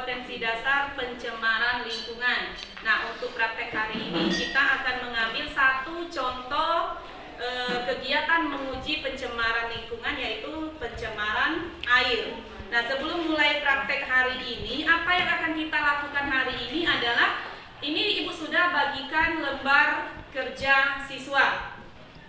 kompetensi dasar pencemaran lingkungan. Nah, untuk praktek hari ini kita akan mengambil satu contoh kegiatan menguji pencemaran lingkungan, yaitu pencemaran air. Nah, sebelum mulai praktek hari ini, apa yang akan kita lakukan hari ini adalah, ini Ibu sudah bagikan lembar kerja siswa.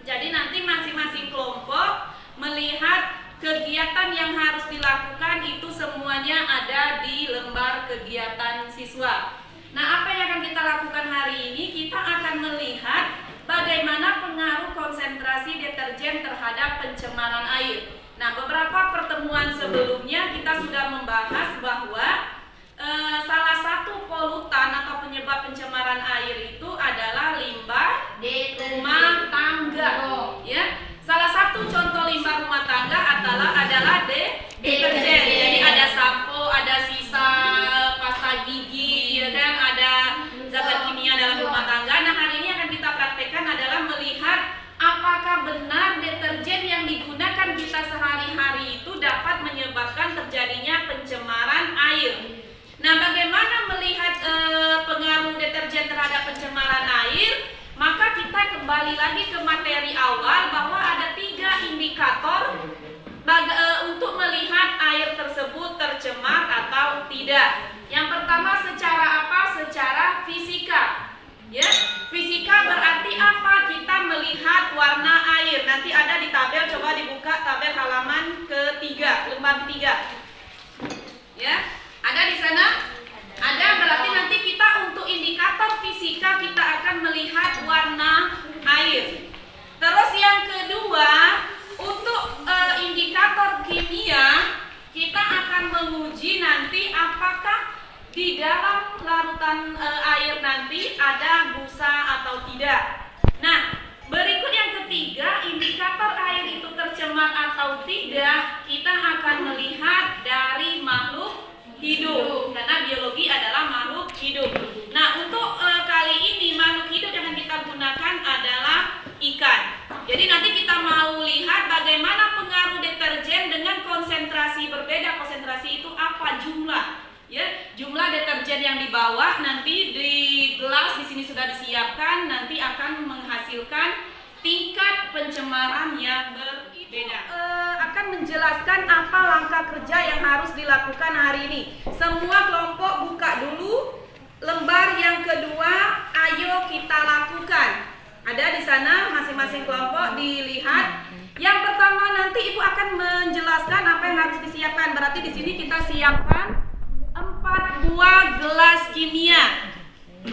Jadi nanti masing-masing kelompok melihat kegiatan yang harus dilakukan itu semuanya ada di lembar kegiatan siswa. Nah, apa yang akan kita lakukan hari ini? Kita akan melihat bagaimana pengaruh konsentrasi deterjen terhadap pencemaran air. Nah, beberapa pertemuan sebelumnya kita sudah membahas bahwa salah satu polutan atau penyebab pencemaran air itu adalah limbah rumah tangga. Ya, salah satu contoh limbah rumah tangga adalah deterjen. Jadi ada sampo, ada sisa pasta gigi, ya kan, ada zat kimia dalam rumah tangga. Nah, hari ini akan kita praktekkan adalah melihat apakah benar deterjen yang digunakan kita sehari-hari itu dapat menyebabkan terjadinya pencemaran air. Nah, bagaimana melihat pengaruh deterjen terhadap pencemaran air? Maka kita kembali lagi ke materi awal bahwa ada 3 indikator untuk melihat air tersebut tercemar atau tidak. Yang pertama secara apa? Secara fisika. Ya, fisika berarti apa? Kita melihat warna air. Nanti ada di tabel, coba dibuka tabel halaman ketiga, lembar 3. Ya, ada di sana? Ada, berarti nanti kita untuk indikator fisika kita akan melihat warna air. Terus yang kedua, untuk indikator kimia kita akan menguji nanti apakah di dalam larutan air nanti ada busa atau tidak. Nah, berikut yang ketiga, indikator air itu tercemar atau tidak, kita akan melihat dari makhluk hidup, karena biologi adalah makhluk hidup. Nah, untuk kali ini makhluk hidup yang akan kita gunakan adalah ikan. Jadi nanti kita mau lihat bagaimana pengaruh deterjen dengan konsentrasi berbeda. Konsentrasi itu apa? Jumlah. Ya, jumlah deterjen yang dibawa nanti di gelas di sini sudah disiapkan, nanti akan menghasilkan tingkat pencemaran yang berbeda. Akan menjelaskan apa langkah kerja yang harus dilakukan hari ini. Semua kelompok buka dulu lembar yang kedua, ayo kita lakukan. Ada di sana masing-masing kelompok dilihat. Yang pertama nanti Ibu akan menjelaskan apa yang harus disiapkan. Berarti di sini kita siapkan 4 buah gelas kimia.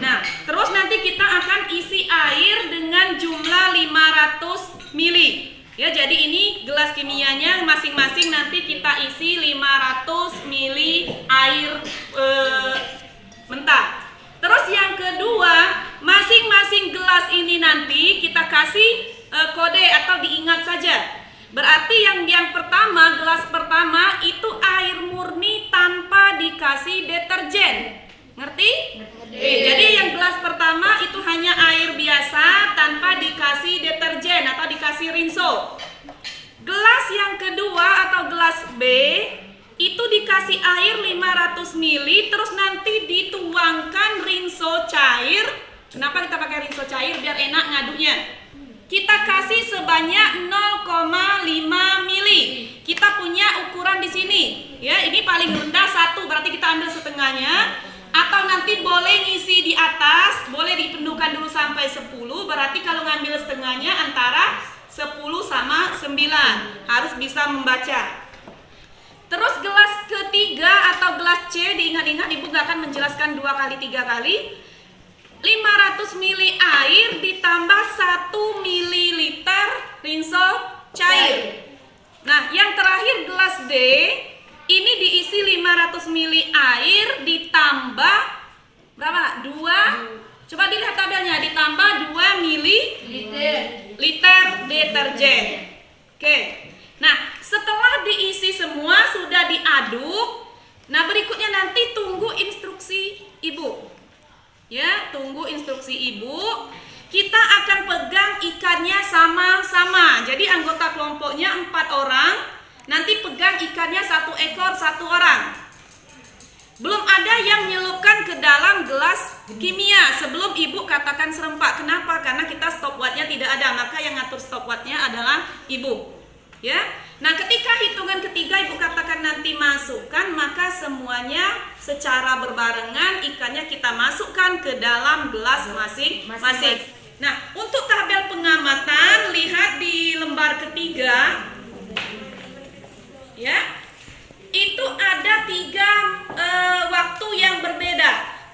Nah, terus nanti kita akan isi air dengan jumlah 500 mili. Ya, jadi ini gelas kimianya masing-masing nanti kita isi 500 mili air mentah. Terus yang kedua, masing-masing gelas ini nanti kita kasih kode atau diingat saja. Berarti yang pertama, gelas pertama itu air murni tanpa dikasih deterjen. Ngerti? Jadi yang gelas pertama itu hanya air biasa tanpa dikasih deterjen atau dikasih rinso. Gelas yang kedua atau gelas B itu dikasih air 500 ml, terus nanti dituangkan rinso cair. Kenapa kita pakai rinso cair? Biar enak ngaduknya. Kita kasih sebanyak 0,5 mili. Kita punya ukuran di sini. Ya, ini paling rendah 1, berarti kita ambil setengahnya. Atau nanti boleh ngisi di atas, boleh dipenuhkan dulu sampai 10. Berarti kalau ngambil setengahnya antara 10 sama 9. Harus bisa membaca. Terus gelas ketiga atau gelas C, diingat-ingat Ibu gak akan menjelaskan 2 kali 3 kali. 500 ml air ditambah 1 ml rinso cair. Nah, yang terakhir gelas D, ini diisi 500 ml air ditambah berapa? 2. Coba dilihat tabelnya, ditambah 2 ml deterjen. Oke. Nah, setelah diisi semua sudah diaduk. Nah, berikutnya nanti tunggu instruksi Ibu. Ya, tunggu instruksi Ibu. Kita akan pegang ikannya sama-sama. Jadi anggota kelompoknya 4 orang. Nanti pegang ikannya 1 ekor 1 orang. Belum ada yang nyelupkan ke dalam gelas kimia sebelum ibu katakan serempak. Kenapa? Karena kita stopwatchnya tidak ada, maka yang ngatur stopwatchnya adalah ibu. Ya. Nah, ketika hitungan ketiga ibu katakan nanti masukkan, maka semuanya secara berbarengan ikannya kita masukkan ke dalam gelas masing-masing. Nah, untuk tabel pengamatan lihat di lembar ketiga. Ya. Itu ada 3 waktu yang berbeda.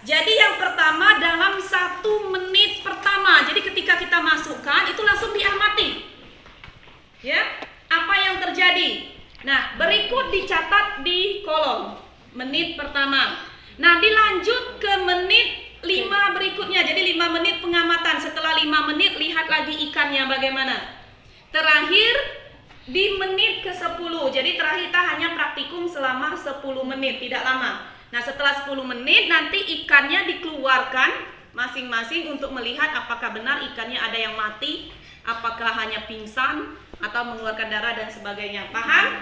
Jadi yang pertama dalam 1 menit pertama. Jadi ketika kita masukkan itu langsung diamati. Ya, apa yang terjadi? Nah, berikut dicatat di kolom menit pertama. Nah, dilanjut ke menit 5 berikutnya. Jadi 5 menit pengamatan. Setelah 5 menit lihat lagi ikannya bagaimana. Terakhir di menit ke-10, jadi terakhir kita hanya praktikum selama 10 menit, tidak lama. Nah, setelah 10 menit nanti ikannya dikeluarkan masing-masing untuk melihat apakah benar ikannya ada yang mati, apakah hanya pingsan, atau mengeluarkan darah dan sebagainya. Paham?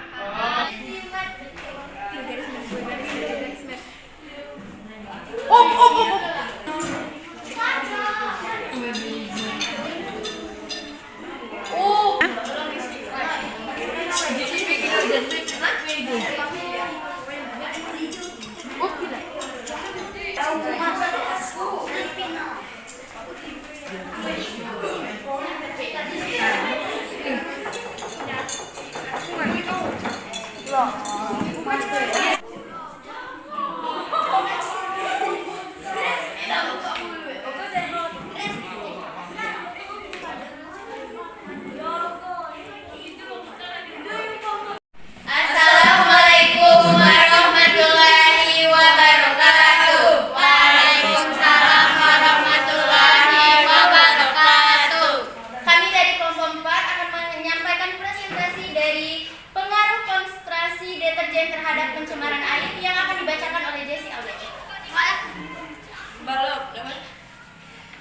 terhadap pencemaran air yang akan dibacakan oleh Jessie Aldec.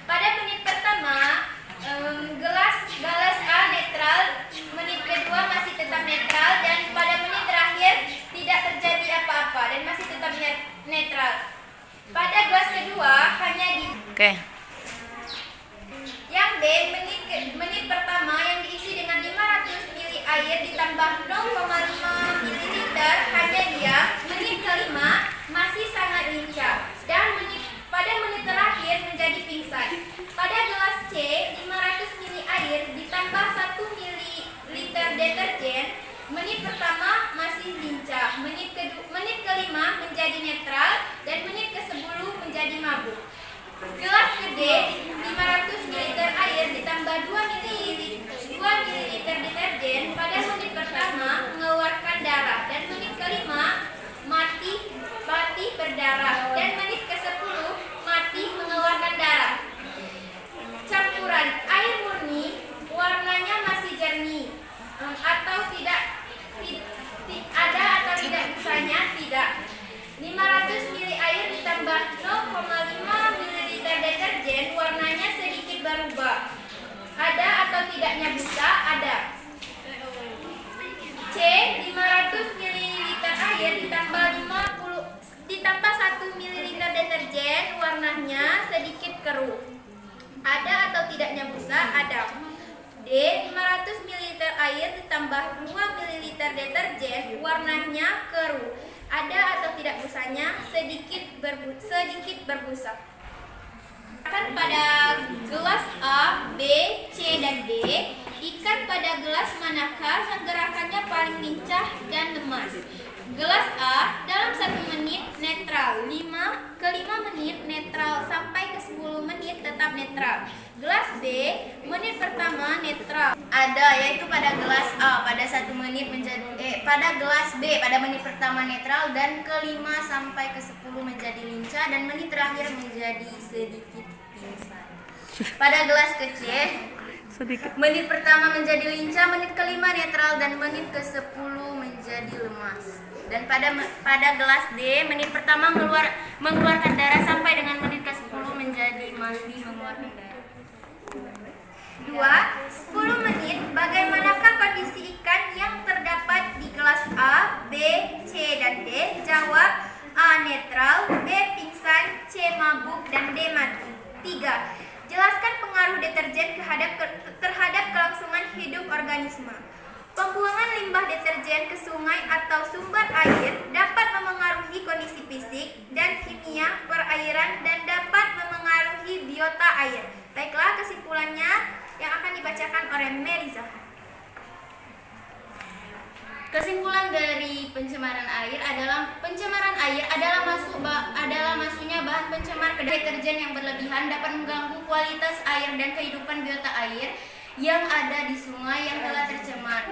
Pada menit pertama, gelas A netral, menit kedua masih tetap netral, dan pada menit terakhir tidak terjadi apa-apa dan masih tetap netral. Pada gelas kedua hanya di Yang B, menit pertama yang diisi dengan 500 ml air ditambah 0,5 ml, hanya dia menit kelima masih sangat lincah dan pada menit terakhir menjadi pingsan. Pada gelas C, 500 ml air ditambah 1 ml deterjen, menit pertama masih lincah, menit kelima menjadi netral, dan menit ke-10 menjadi mabuk. Gelas ke D, 500 ml air ditambah 2 ml deterjen, pada menit pertama mengeluarkan darah, dan menit kelima mati berdarah, dan menit ke-10 mati mengeluarkan darah. Campuran air murni warnanya masih jernih atau tidak ada atau tidak busanya, tidak. 500 ml air ditambah 0,5 ml deterjen, warnanya sedikit berubah. Ada atau tidaknya busa? Ada. C, 500 ml air ditambah 1 ml deterjen, warnanya sedikit keruh. Ada atau tidaknya busa? Ada. D, 500 ml air ditambah 2 ml deterjen, warnanya keruh. Ada atau tidak busanya? Sedikit berbusa. Ikan pada gelas A, B, C, dan D. Ikan pada gelas manakah yang gerakannya paling lincah dan lemas? Gelas A dalam 1 menit netral, 5 menit netral sampai ke 10 menit tetap netral. Gelas B, menit pertama netral. Ada, yaitu pada gelas A pada 1 menit pada gelas B pada menit pertama netral, dan ke-5 sampai ke-10 menjadi lincah, dan menit terakhir menjadi sedikit pingsan. Pada gelas ke C, menit pertama menjadi lincah, menit kelima netral, dan menit ke-10 menjadi lemas. Dan pada gelas D, menit pertama mengeluarkan darah sampai dengan menit ke-10 menjadi mati mengeluarkan darah. 2. 10 menit, bagaimanakah kondisi ikan yang terdapat di gelas A, B, C, dan D? Jawab, A. Netral, B. Pingsan, C. Mabuk, dan D. Mati. 3. Jelaskan pengaruh deterjen terhadap kelangsungan hidup organisme. Pembuangan limbah deterjen ke sungai atau sumber air dapat memengaruhi kondisi fisik dan kimia perairan dan dapat memengaruhi biota air. Baiklah kesimpulannya yang akan dibacakan oleh Mary Zahra. Kesimpulan dari pencemaran air adalah masuknya bahan pencemar ke deterjen yang berlebihan dapat mengganggu kualitas air dan kehidupan biota air yang ada di sungai yang telah tercemar.